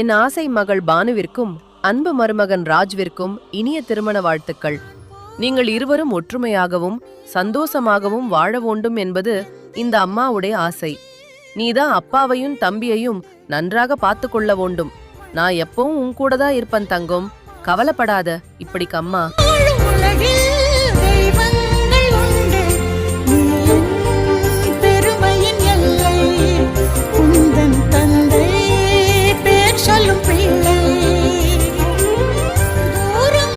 என் ஆசை மகள் பானுவிற்கும் அன்பு மருமகன் ராஜ்விற்கும் இனிய திருமண வாழ்த்துக்கள். நீங்கள் இருவரும் ஒற்றுமையாகவும் சந்தோஷமாகவும் வாழ வேண்டும் என்பது இந்த அம்மாவுடைய ஆசை. நீதான் அப்பாவையும் தம்பியையும் நன்றாக பார்த்து கொள்ள வேண்டும். நான் எப்பவும் உன் கூட தான் இருப்பேன் தங்கம், கவலைப்படாத. இப்படிக்கு அம்மா. சொல்லும்